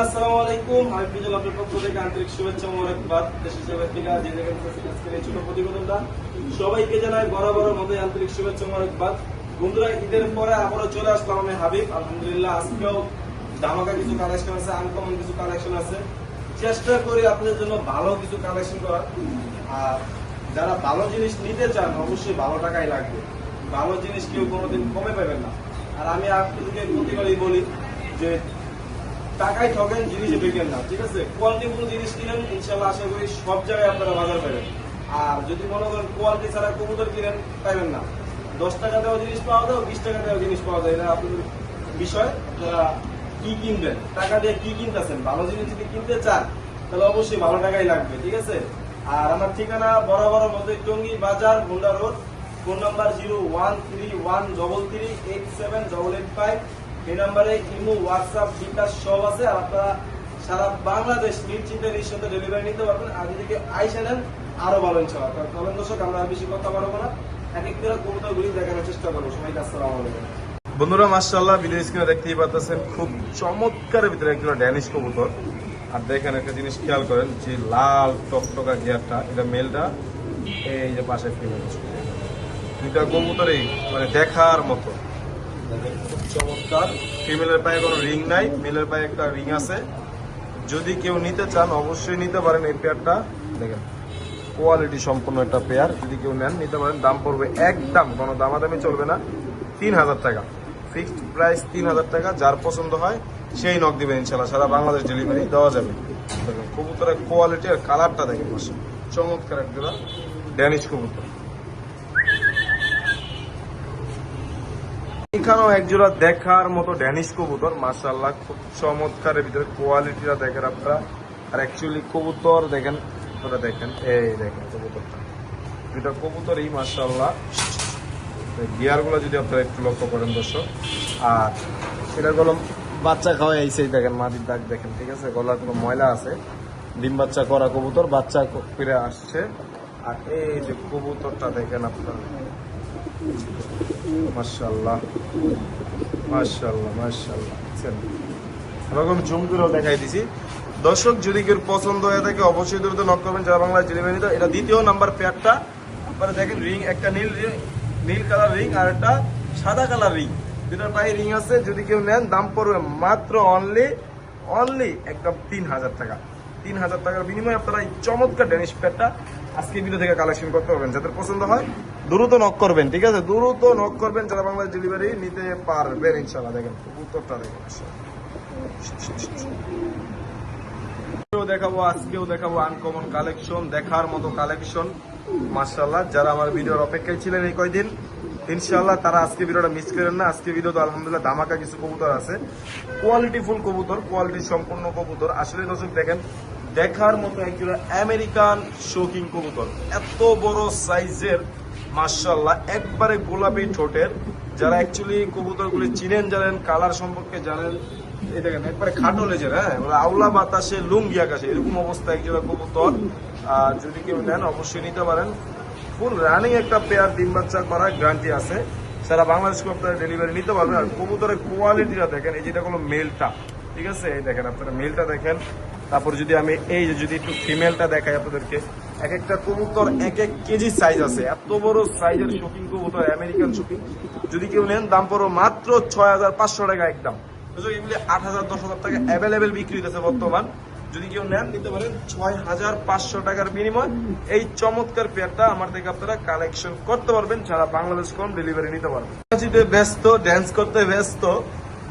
আসসালামু আলাইকুম। আমি ফিজল আপনার পক্ষ থেকে আন্তরিক শুভেচ্ছা ও মোবারকবাদ। দেশের থেকে যে যেখানে আজকের এই ছোট প্রতিবেদনটা সবাইকে জানাই বরাবর মতো আন্তরিক শুভেচ্ছা ও মোবারকবাদ। বন্ধুরা, ঈদের পরে আবারও চলে আসলাম আমি হাবিব। আলহামদুলিল্লাহ আজকেও ধামাকা কিছু কালেকশন আছে, আনকমন কিছু কালেকশন আছে। চেষ্টা করি আপনাদের জন্য ভালো কিছু কালেকশন করার। আর যারা ভালো জিনিস নিতে চান অবশ্যই ভালো টাকাই লাগবে। ভালো জিনিস কেউ কোনোদিন কমে পাবেন না। আর আমি আপনাদেরকে প্রতিবারই বলি যে টাকায় ঠকেন, জিনিসে বিকেন না, ঠিক আছে? কোয়ালিটিফুল জিনিস কিনেন, ইনশাল্লাহ আশা করি সব জায়গায় আপনারা বাজার পাবেন। আর যদি মনে করেন কোয়ালিটি ছাড়া কবুতর কিনেন, পাবেন না। 10 টাকা দেওয়া জিনিস পাওয়া যায়, 20 টাকা দেওয়া জিনিস পাওয়া যায়, এটা আপনাদের বিষয়। আপনারা কি কিনবেন, টাকা দিয়ে কি কিনতেছেন। ভালো জিনিস যদি কিনতে চান তাহলে অবশ্যই ভালো টাকাই লাগবে, ঠিক আছে? আর আমার ঠিকানা বরাবর মধ্যে টঙ্গী বাজার, হোন্ডা রোড। Phone number 0131338785। এই নাম্বারে ইমো, হোয়াটসঅ্যাপ, বিকাশ সব আছে। আর আপনারা সারা বাংলাদেশ নিশ্চিন্তে নিঃসন্দেহে ডেলিভারি নিতে পারবেন। আর যদি আইসা নেন আরো ভালো ইনশাআল্লাহ। চলেন দর্শক, আমরা আর বেশি কথা বলবো না, এক এক করে কবুতরগুলি দেখানোর চেষ্টা করবো। সবাইকে আসসালামু আলাইকুম। বন্ধুরা, মাশাআল্লাহ ভিডিও স্ক্রিনে দেখতেই পাচ্ছেন খুব চমৎকারের ভিতরে একটা ড্যানিশ কবুতর। আর দেখেন একটা জিনিস খেয়াল করেন, যে লাল টকটকা গিয়ারটা, এটা মেলটা, এই যে পাশে ফিমেল, দুইটা কবুতরই মানে দেখার মতো। খুব চমৎকার। ফিমেলের পায়ে কোনো রিং নাই, মেলের পায়ে একটা রিং আছে। যদি কেউ নিতে চান অবশ্যই নিতে পারেন এই পেয়ারটা। দেখেন কোয়ালিটি সম্পন্ন একটা পেয়ার, যদি কেউ নেন নিতে পারেন। দাম পড়বে একদম, কোনো দামাদামি চলবে না, 3000 টাকা ফিক্সড প্রাইস। 3000 টাকা। যার পছন্দ হয় সেই নক দিবেন, ইনশাল্লাহ সারা বাংলাদেশ ডেলিভারি দেওয়া যাবে। দেখেন কবুতরের কোয়ালিটি আর কালারটা দেখেন, চমৎকার একটা ড্যানিশ কবুতর। এখানেও একজোড়া দেখার মতো ড্যানিশ কবুতর, মাশাআল্লাহ খুব চমৎকারের ভিতরে কোয়ালিটিটা দেখেন আপনারা। আর অ্যাকচুয়ালি কবুতর দেখেন, ওটা দেখেন, এই দেখেন কবুতরটা, দুটা কবুতরই মাশাআল্লাহ। গিয়ার গুলো যদি আপনারা একটু লক্ষ্য করেন দর্শক। আর এটা গেল বাচ্চা খাওয়া আইসে, দেখেন মাটির দাগ দেখেন, ঠিক আছে? গলার কোনো ময়লা আছে, ডিম বাচ্চা করা কবুতর, বাচ্চা ফিরে আসছে। আর এই যে কবুতরটা দেখেন আপনারা, মাশাআল্লাহ মাশাআল্লাহ মাশাআল্লাহ। এরকম জুম করেও দেখাই দিছি দর্শক। যদি কেউ পছন্দ হয়ে থাকে অবশ্যই দ্রুত নক করবেন, যারা বাংলাদেশ ডেলিভারি নিতে। এটা দ্বিতীয় নাম্বার পেয়ারটা। আপনারা দেখেন রিং, একটা নীল কালার রিং আর একটা সাদা কালার রিং, দুটার পায়ে রিং আছে। যদি কেউ নেন দাম পড়বে মাত্র অনলি একদম 3000 টাকা। 3000 টাকার বিনিময়ে আপনারা এই চমৎকার ড্যানিশ পেয়ারটা আজকে ভিডিও থেকে কালেকশন করতে পারবেন। যাদের পছন্দ হয় দ্রুত নক করবেন, ঠিক আছে? দ্রুত নক করবেন, যারা বাংলাদেশ ডেলিভারি নিতে পারবেন ইনশাআল্লাহ। দেখেন উত্তরটা দেখেন, আজকেও দেখাবো আনকমন কালেকশন, দেখার মতো কালেকশন মাশাআল্লাহ। যারা আমার ভিডিওর অপেক্ষায় ছিলেন এই কয়দিন, ইনশাআল্লাহ তারা আজকে ভিডিওটা মিস করেন না। আজকে ভিডিও তো আলহামদুলিল্লাহ ধামাকা কিছু কবুতর আছে, কোয়ালিটি ফুল কবুতর, কোয়ালিটি সম্পন্ন কবুতর। আসলে দর্শক দেখেন দেখার মতো একজন আমেরিকান শৌখিন কবুতর, এত বড় সাইজের মাশাআল্লাহ, একবারে গোলাপি ঠোঁটের। যারা অ্যাকচুয়ালি কবুতরগুলি চিনেন, জানেন, কালার সম্পর্কে জানেন, এই দেখেন একবারে খাটো লেজের, হ্যাঁ, আউলা বাতাসে লুঙ্গি আকাশে, এরকম অবস্থা একজোড়া কবুতর। আর যদি কেউ নেন অবশ্যই নিতে পারেন। ফুল রানিং একটা পেয়ার, ডিম বাচ্চা করার গ্যারান্টি আছে। সারা বাংলাদেশ আপনারা ডেলিভারি নিতে পারবেন। আর কবুতরের কোয়ালিটিটা দেখেন, এই যেটা কোনো মেলটা, ঠিক আছে? এই দেখেন আপনারা মেলটা দেখেন। তারপর যদি আমি এই যে যদি একটু ফিমেলটা দেখাই আপনাদেরকে, এক একটা কবুতর এক এক কেজি সাইজ আছে, এত বড় সাইজের শৌখিন কবুতর, আমেরিকান শৌখিন। যদি কেউ নেন দাম পড়ো মাত্র 6500 টাকা একদম। এগুলি 8000 10,000 টাকা অ্যাভেলেবেল বিক্রি হইতেছে বর্তমান। যদি কেউ নেন নিতে পারেন 6500 টাকার বিনিময় এই চমৎকার পেয়ারটা আমার থেকে আপনারা কালেকশন করতে পারবেন। সারা বাংলাদেশ কোন ডেলিভারি নিতে পারবেন। ব্যস্ত, ড্যান্স করতে ব্যস্ত,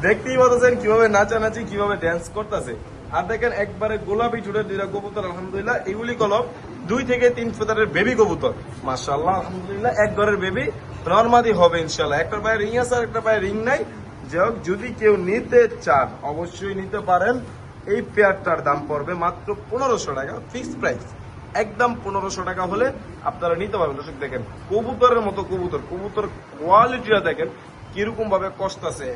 দেখতেই পাচ্ছেন কিভাবে নাচানাচি, কিভাবে ড্যান্স করতেছে। আর দেখেন একবারে গোলাপি ঠোঁটের দুইটা কবুতর, আলহামদুলিল্লাহ এগুলি কলম 2 থেকে 3 ফেদারের বেবি কবুতর, মাশাআল্লাহ আলহামদুলিল্লাহ। এক ঘরের বেবি নরমালি হবে ইনশাআল্লাহ। একটা পায়ে রিং আছে আর একটা পায়ে রিং নাই। যাই হোক, যদি কেউ নিতে চান অবশ্যই নিতে পারেন। এই পেয়ারটার দাম পড়বে মাত্র 1500 টাকা ফিক্সড প্রাইস, একদম 1500 টাকা হলে আপনারা নিতে পারবেন। দর্শক দেখেন কবুতরের মতো কবুতর, কবুতর কোয়ালিটিটা দেখেন কিরকম ভাবে কষ্ট আছে।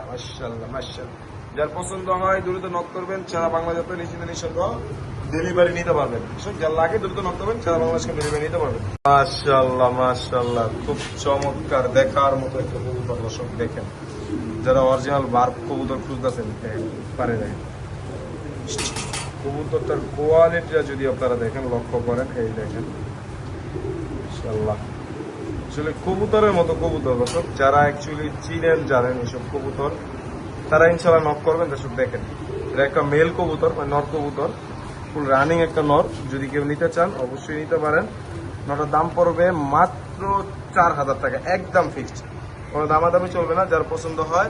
মাশাআল্লাহ মাশাআল্লাহ। যার পছন্দ হয় দ্রুত নক করবেন, সারা বাংলাদেশ নিঃসন্দেহ ডেলিভারি নিতে পারবেন। যার লাগে দ্রুত নক করবেন, সারা বাংলাদেশ ডেলিভারি নিতে পারবেন। মাশাআল্লাহ মাশাআল্লাহ, খুব চমৎকার দেখার মতো একটা কবুতর। দর্শক দেখেন, যারা অরিজিনাল বার্ব কবুতর খুঁজতেছেন পারে দেখেন কবুতরটার কোয়ালিটিটা যদি আপনারা দেখেন, লক্ষ্য করেন, এই দেখেন ইনশাআল্লাহ আসলে কবুতরের মতো কবুতর দর্শক, যারা অ্যাকচুয়ালি চিনেন জানেন এসব কবুতর, তারা ইনশাআল্লাহ নক করবেন। দর্শক দেখেন, এটা একটা মেল কবুতর মানে নর কবুতর, ফুল রানিং একটা নর। যদি কেউ নিতে চান অবশ্যই নিতে পারেন। নটার দাম পড়বে মাত্র 4,000 টাকা, একদম ফিক্সড, কোনো দামাদামি চলবে না। যার পছন্দ হয়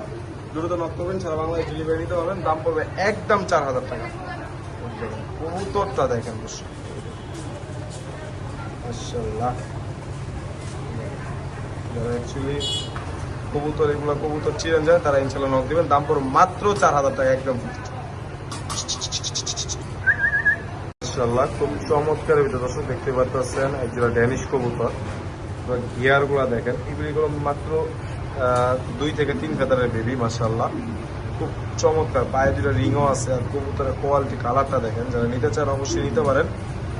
দ্রুত নক করবেন, সারা বাংলায় ডেলিভারি নিতে পারবেন। দাম পড়বে একদম 4,000 টাকা। কবুতরটা দেখেন দর্শক, মাশাআল্লাহ। যারা অ্যাকচুয়ালি কবুতর এগুলো কবুতর চিনেন যায় তারা ইনশাল্লাহ নক দিবেন। দাম পড়বে মাত্র 4,000 টাকা, একদম ফিক্সড। মাশাআল্লাহ খুব চমৎকার ভিতরে দর্শক দেখতে পাচ্ছেন একজোড়া ড্যানিশ কবুতর। গিয়ার গুলা দেখেন, এগুলো মাত্র 2 থেকে 3 ফেদারের বেবি। মাশাআল্লাহ খুব চমৎকার, পায়ে দুটো রিংও আছে। আর কবুতরের কোয়ালিটি কালারটা দেখেন, যারা নিতে চান অবশ্যই নিতে পারেন।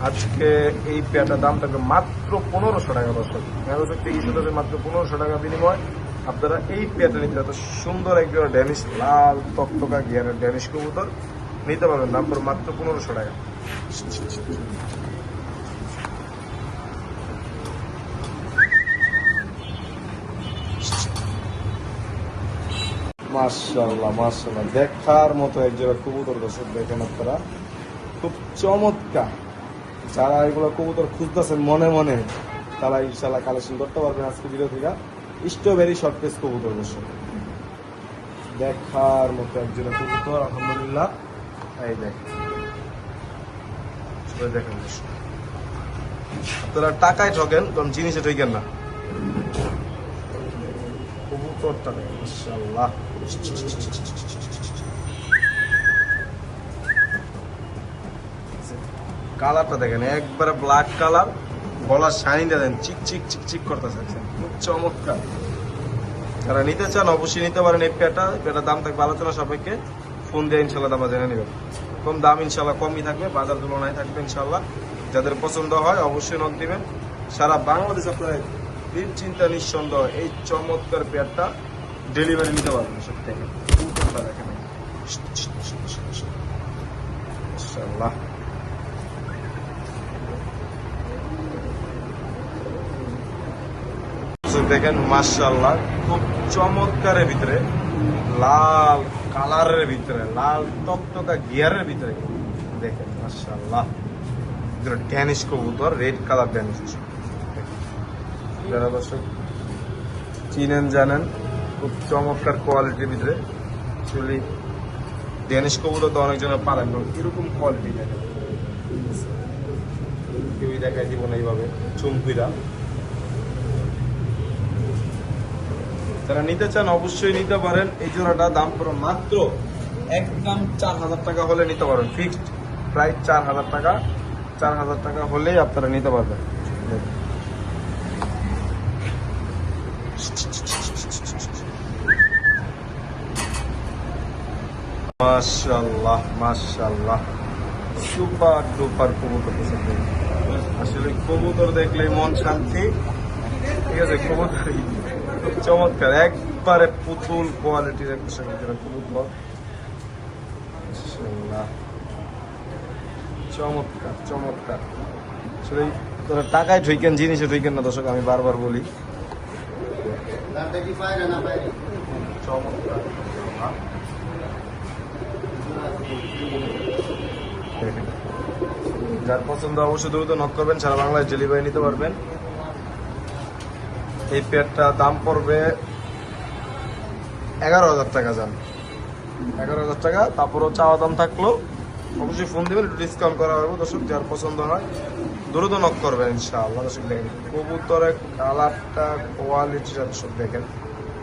আজকে এই পেয়ারটার দাম থাকবে মাত্র 1500 টাকা দর্শক। দর্শক থেকে মাত্র 1500 টাকা বিনিময় আপনারা এই পেয়ারটা নিতে পারেন। সুন্দর একজোড়া ড্যানিশ লাল তকতকা গিয়ারের ড্যানিশ কবুতর নিতে পারবেন, দাম পড়বে মাত্র 1500 টাকা। মাশাআল্লাহ মাশাআল্লাহ, দেখার মতো একজোড়া কবুতর দর্শক দেখেন আপনারা, খুব চমৎকার। যারা এগুলো কবুতর খুঁজতেছেন মনে মনে, তারা ইনশাআল্লাহ কালেকশন করতে পারবেন আজকে ভিডিও থেকে। স্ট্রবেরি শর্ট পেস কবুতর দর্শক, দেখার মতো একজোড়া কবুতর আলহামদুলিল্লাহ। এই দেখেন দেখেন দর্শক, আপনারা টাকায় ঠকেন কারণ জিনিসে ঠকেন না। কবুতরটা দেখেন মাশাআল্লাহ, কালারটা দেখেন একবারে ব্ল্যাক কালার, গলার শাইনটা দেন চিক চিক চিক চিক করতেছে, খুব চমৎকার। যারা নিতে চান অবশ্যই নিতে পারেন। এই পেয়ারটার দাম থাকবে আলোচনা সাপেক্ষে, ফোন দিয়ে ইনশাল্লাহ দাম জেনে নেবেন। কম দাম ইনশাল্লাহ কমই থাকবে, বাজার তুলনায় থাকবে ইনশাল্লাহ। যাদের পছন্দ হয় অবশ্যই নক দিবেন। সারা বাংলাদেশ আপনারা চিন্তা নিঃসন্দেহ এই চমৎকার পেয়ারটা ডেলিভারি নিতে পারবেন। সব থেকে দেখেন ইনশাল্লাহ। দেখেন মাশাআল্লাহ খুব চমৎকারের ভিতরে, লাল কালারের ভিতরে, লাল টকটকা গিয়ারের ভিতরে দেখেন মাশাআল্লাহ ড্যানিশ কবুতর, রেড কালার ড্যানিশ। যারা দর্শক চিনেন জানেন, খুব চমৎকার কোয়ালিটির ভিতরে। অ্যাকচুয়ালি ড্যানিশ কবুতর তো অনেকজনের পারেন, এরকম কোয়ালিটি দেখেন কেউই দেখাই দিব না এইভাবে চুমকুইরা। যারা নিতে চান অবশ্যই নিতে পারেন। এই জোড়াটা দাম পড়ে মাত্র একদম 4,000 টাকা হলে নিতে পারেন, ফিক্সড প্রাইস 4,000 টাকা। 4,000 টাকা হলেই আপনারা নিতে পারবেন। মাশাআল্লাহ মাশাআল্লাহ, সুপার ডুপার কবুতর। আসলে কবুতর দেখলে মন শান্তি, ঠিক আছে। কবুতর চমৎকার, একবারে পুতুল কোয়ালিটির একটা কবুতর, চমৎকার চমৎকার। আসলে তোরা টাকায় ঠইকেন, জিনিসে ঠইকেন না দর্শক, আমি বারবার বলি। চমৎকার, যার পছন্দ অবশ্যই দ্রুত নক করবেন, সারা বাংলায় ডেলিভারি নিতে পারবেন। এই পেয়ারটা দাম পড়বে 11,000 টাকা, যান 11,000 টাকা। তারপরও চাওয়া দাম থাকলো অবশ্যই ফোন দেবেন, একটু ডিসকাউন্ট করা হবে দর্শক। যার পছন্দ হয় দ্রুত নক করবেন ইনশাআল্লাহ। দর্শক দেখেন কবুতরের কালারটা, কোয়ালিটিটা দর্শক দেখেন।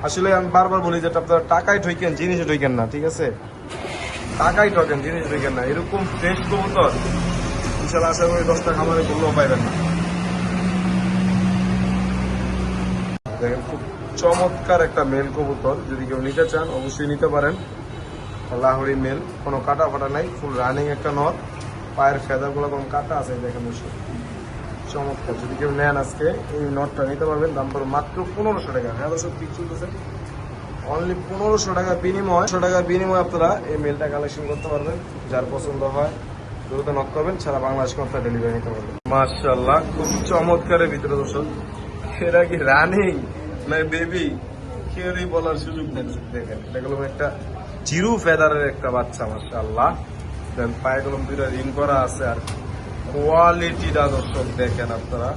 আসলে আমি বারবার বলি যেটা আপনারা টাকায় ঠইকেন, জিনিসে ঠইকেন না, ঠিক আছে। টাকায় ঠকেন, জিনিস ঠইকেন না। এরকম ফ্রেশ কবুতর ইনশাআল্লাহ আশা করি 10টা খামারে করলেও পাইবেন না। দেখেন খুব চমৎকার একটা মেল কবুতর, যদি কেউ নিতে চান অবশ্যই নিতে পারেন। লাহোরি মেল, কোনো কাটা ফাটা নাই, ফুল রানিং একটা নর। পায়ের ফেদারগুলো কোনো কাটা আছে দেখেন দর্শক, চমৎকার। যদি কেউ নেন আজকে এই নটটা নিতে পারবেন, দাম পড়বে মাত্র 1500 টাকা। হ্যাঁ দর্শক ঠিক চলতেছে, অনলি 1500 টাকা বিনিময়, 100 টাকার বিনিময়ে আপনারা এই মেলটা কালেকশন করতে পারবেন। যার পছন্দ হয় দ্রুত নক করবেন, সারা বাংলাদেশ কথা ডেলিভারি নিতে পারবেন। মাশাআল্লাহ, খুব চমৎকারের ভিতরে দর্শক, এরা কি রানিং না বেবি কেউই বলার সুযোগ নেই। দেখেন এটা হলো একটা জিরো ফেদারের একটা বাচ্চা, মাশাআল্লাহ। দেন পায়ে কলম দুইটা রিং করা আছে, আর কোয়ালিটিটা দর্শক দেখেন আপনারা,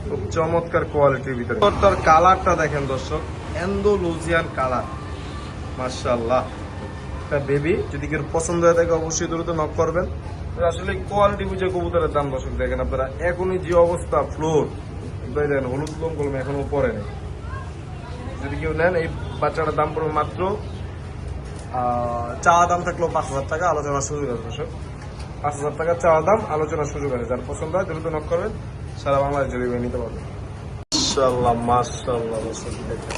খুব চমৎকার কোয়ালিটির ভিতরে। তার কালারটা দেখেন দর্শক, অ্যান্ডালুসিয়ান কালার, মাশাআল্লাহ। একটা বেবি যদি কেউ পছন্দ হয়ে থাকে অবশ্যই দ্রুত নক করবেন। আসলে কোয়ালিটি বুঝে কবুতরের দাম দর্শক দেখেন আপনারা, এখনই যে অবস্থা ফ্লোর দেখেন, হলুদ লোম কলম এখনো পরে নেই। যদি কেউ নেন এই বাচ্চাটার দাম পড়বে মাত্র চাওয়া দাম থাকলেও 5,000 টাকা, আলোচনার সুযোগ আছে দর্শক। 5,000 টাকা চাওয়া দাম, আলোচনার সুযোগ আছে। যার পছন্দ হয় দ্রুত নক করবেন, সারা বাংলাদেশ ডেলিভারি নিতে পারবেন। মাশাআল্লাহ মাশাআল্লাহ দর্শক দেখেন,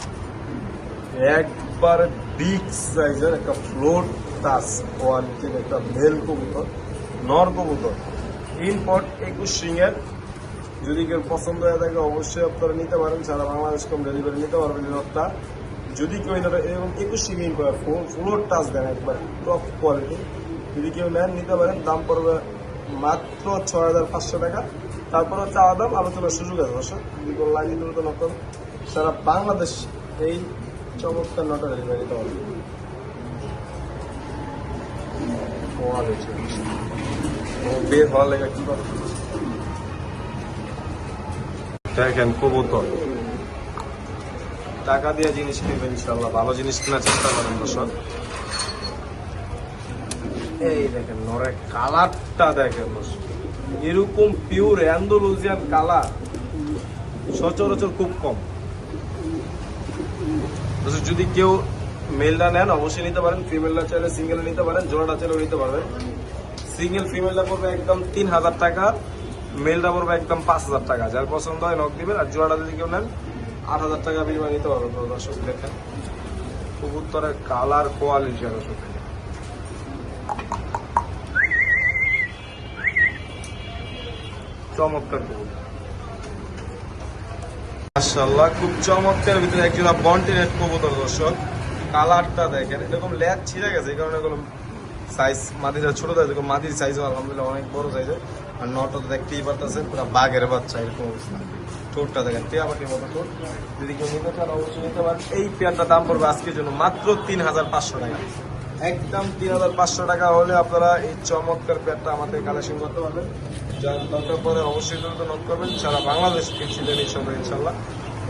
একবার বিগ সাইজের একটা ফ্লোর টাচ কোয়ালিটির একটা মেল কবুতর, নর কবুতর, ইম্পোর্ট 21 সিংয়ের। যদি কেউ পছন্দ হয়ে থাকে অবশ্যই আপনারা নিতে পারেন, সারা বাংলাদেশ কম ডেলিভারি নিতে পারবেন। নরটা যদি কেউ এরকম 21 সিং ইম্পোর্ট ফ্লোর টাচ দেন, একবার টপ কোয়ালিটি, যদি কেউ নেন নিতে পারেন। দাম পড়বে মাত্র 6,500 টাকা। তারপরে চাওয়া দাম, আলোচনার সুযোগ আছে দর্শক। যদি কোনো লাগে দ্রুত নক করুন, সারা বাংলাদেশ এই চমৎকার নটা ডেলিভারি দিতে পারবে। বের হওয়ার লেগে কি করে দেখেন কবুতর, টাকা দিয়ে জিনিস কিনবেন ইনশাআল্লাহ, ভালো জিনিস কেনার চেষ্টা করেন দর্শক। এই দেখেন নরের কালারটা দেখেন দর্শক, এরকম পিওর অ্যান্ডালুসিয়ান কালার সচরাচর খুব কম দর্শক। যদি কেউ মেলটা নেন অবশ্যই নিতে পারেন, ফিমেলটা চাইলে সিঙ্গেল নিতে পারেন, জোড়াটা চাইলেও নিতে পারবেন। সিঙ্গেল ফিমেলটা পড়বে একদম 3,000 টাকা, মেলটা পড়বে একদম 5,000 টাকা। যার পছন্দ হয় নক দিবেন, আর জোড়াটা যদি কেউ নেন 8,000 টাকা বিনিময় নিতে পারবেন দর্শক। দেখেন কবুতরের কালার কোয়ালিটি দর্শক, চমৎকার কবুতর মাশাআল্লাহ। খুব চমৎকার ভিতরে একজোড়া বন্টিনেট কবুতর দর্শক, কালারটা দেখেন, এরকম ল্যাচ ছিঁড়ে গেছে, এই কারণে এগুলো সাইজ মাদিটা ছোট থাকে, মাদির সাইজও আলহামদুলিল্লাহ অনেক বড় সাইজের। আর নটা তো দেখতেই পারতেছেন পুরো বাঘের বাচ্চা এরকম অবস্থা। ঠোঁটটা দেখেন টিয়া পাখির মতো ঠোঁট। যদি কেউ নিতে চান অবশ্যই নিতে পারেন। এই পেয়ারটার দাম পড়বে আজকের জন্য মাত্র 3,500 টাকা, একদম 3,500 টাকা হলে আপনারা এই চমৎকার পেয়ারটা আমাদের কালেকশন করতে পারবেন। যার দরকার পরে অবশ্যই দ্রুত নক করবেন, সারা বাংলাদেশ ছিলেন এই সবাই ইনশাল্লাহ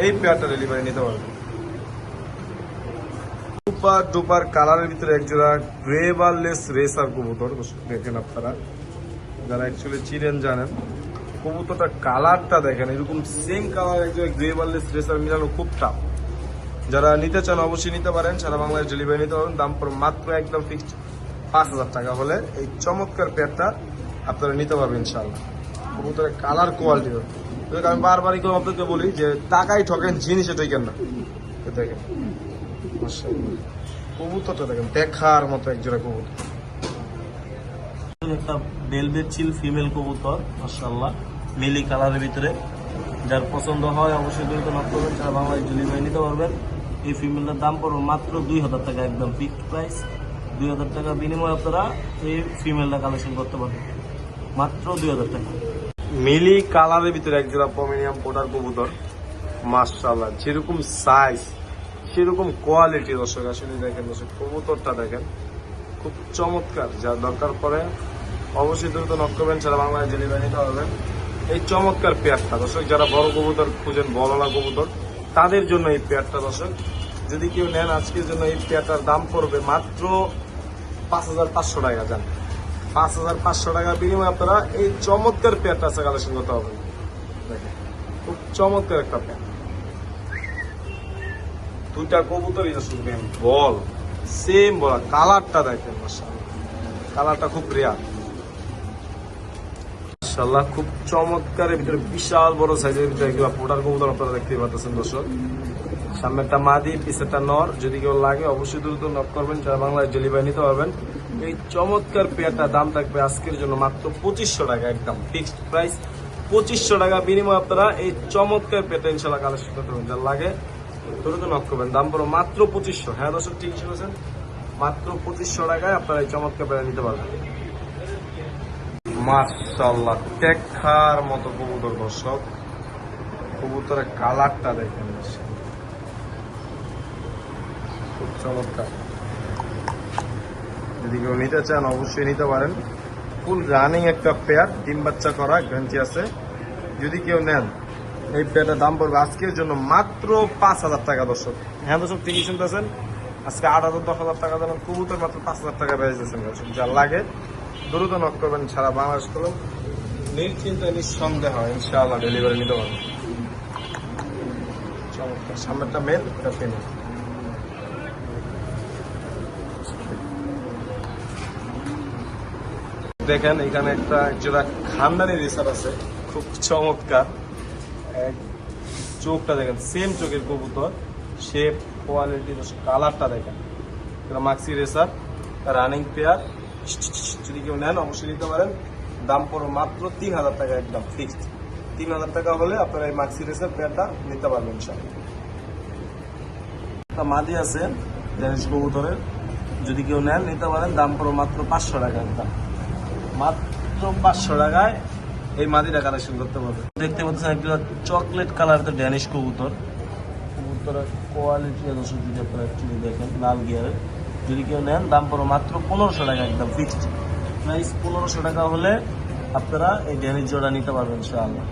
এই পেয়ারটা ডেলিভারি নিতে পারবেন। সুপার ডুপার কালারের ভিতরে একজোড়া গ্রেভারলেস রেসার কবুতর দেখেন আপনারা, যারা অ্যাকচুয়ালি চিনেন জানেন। কবুতরটা কালারটা দেখেন, এরকম সেম কালার একজোড়া গ্রেভারলেস রেসার মিলানো খুব টাফ। যারা নিতে চান অবশ্যই নিতে পারেন, সারা বাংলাদেশ ডেলিভারি নিতে পারবেন। দাম পড়বে মাত্র একদম ফিক্সড 5,000 টাকা হলে এই চমৎকার পেয়ারটা আপনারা নিতে পারবেন ইনশাআল্লাহ। কবুতরের কালার কোয়ালিটি আমি বারবারই কেউ আপনাকে বলি যে টাকায় ঠকেন, জিনিসে ঠকেন না। দেখেন কবুতরটা দেখেন, দেখার মতো একজোড়া কবুতর, একটা ভেলভেট চিল ফিমেল কবুতর মাশাআল্লাহ, মিলি কালারের ভিতরে। যার পছন্দ হয় অবশ্যই দ্রুত নক করবেন, সারা বাংলাদেশ ডেলিভারি নিতে পারবেন। এই ফিমেলটার দাম পড়বে মাত্র 2,000 টাকা, একদম ফিক্সড প্রাইস। 2,000 টাকা বিনিময়ে আপনারা এই ফিমেলটা কালেকশন করতে পারবেন, মাত্র 2,000 টাকা। মিলি কালারের ভিতরে একজোড়া পমেরিয়াম পোটার কবুতর মাশাআল্লাহ, যেরকম সাইজ সেরকম কোয়ালিটি দর্শক। আসলে দেখেন দর্শক কবুতরটা দেখেন, খুব চমৎকার। যার দরকার পড়ে অবশ্যই দ্রুত নক করবেন, সারা বাংলাদেশ ডেলিভারি নিতে পারবেন এই চমৎকার পেয়ারটা দর্শক। যারা বড় কবুতর খুঁজেন, বড়লা কবুতর, তাদের জন্য এই পেয়ারটা দর্শক। যদি কেউ নেন আজকের জন্য এই পেয়ারটার দাম পড়বে মাত্র 5,500 টাকা। যান 5,500 টাকা বিনিময়ে আপনারা এই চমৎকার পেয়ারটা আছে কালেকশন করতে হবে। দেখেন খুব চমৎকার একটা পেয়ার, দুইটা কবুতরই শুনবেন বল সেম বলা। কালারটা দেখেন মাশাআল্লাহ, কালারটা খুব রেয়ার মাশাআল্লাহ, খুব চমৎকারের ভিতরে বিশাল বড় সাইজের ভিতরে এগুলো পোটার কবুতর আপনারা দেখতে পাচ্ছেন দর্শক। সামনেরটা মাদি, পিছেরটা নর। যদি কেউ লাগে অবশ্যই দ্রুত নক করবেন, সারা বাংলায় ডেলিভারি নিতে পারবেন। এই চমৎকার পেয়ারটা দাম থাকবে আজকের জন্য মাত্র 2,500 টাকা, একদম ফিক্সড প্রাইস 2,500 টাকা বিনিময়ে আপনারা এই চমৎকার পেয়ারটা ইনশাআল্লাহ কালেকশন করতে পারবেন। যার লাগে দ্রুত নক করবেন, দাম পড়ো মাত্র 2,500। হ্যাঁ দর্শক ঠিক শুনেছেন, মাত্র 2,500 টাকায় আপনারা এই চমৎকার পেয়ার নিতে পারবেন। মাশাআল্লাহ দেখার মতো কবুতর দর্শক, কবুতরের কালারটা দেখেন খুব চমৎকার। যদি কেউ নিতে চান অবশ্যই নিতে পারেন। ফুল রানিং একটা পেয়ার, ডিম বাচ্চা করা, গ্যারান্টি আছে। যদি কেউ নেন এই পেয়ারটার দাম পড়বে আজকের জন্য মাত্র 5,000 টাকা দর্শক। হ্যাঁ দর্শক ঠিকই শুনতেছেন, আজকে 8,000-10,000 টাকা দাম কবুতর মাত্র 5,000 টাকা বেড়ে দিয়েছেন দর্শক। যার লাগে দ্রুত নক করবেন, সারা বাংলাদেশ করবেন নিশ্চিন্তায় নিঃসন্দেহ ইনশাআল্লাহ ডেলিভারি নিতে পারবেন। চমৎকার, সামনেরটা মেল, এটা ফিমেল। দেখেন এখানে একটা জোড়া খানদানি রেসার আছে, খুব চমৎকার। এক চোখটা দেখেন সেম চোখের কবুতর, শেপ, কোয়ালিটি, কালারটা দেখেন। এটা মাক্সি রেসার, রানিং পেয়ার। যদি কেউ নেন অবশ্যই নিতে পারেন। দাম পড়ো মাত্র 3,000 টাকা, একদম ফিক্সড 3,000 টাকা হলে আপনারা এই মাক্সি রেসার পেয়ারটা নিতে পারবেন ইনশাআল্লাহ। একটা মাদি আছে ড্যানিশ কবুতরের, যদি কেউ নেন নিতে পারেন। দাম পড়ো মাত্র 500 টাকা, একদম মাত্র 500 টাকায় এই মাদিটা কালেকশন করতে পারবেন। দেখতে পাচ্ছেন একটা চকলেট কালার ড্যানিশ কবুতর, কবুতরের কোয়ালিটি দর্শক যদি আপনারা একটু দেখেন, লাল গিয়ারের। যদি কেউ নেন দাম পড়ো মাত্র 1500 টাকা, একদম ফিক্সড প্রাইস 1500 টাকা হলে আপনারা এই ড্যানিশ জোড়া নিতে পারবেন ইনশাআল্লাহ।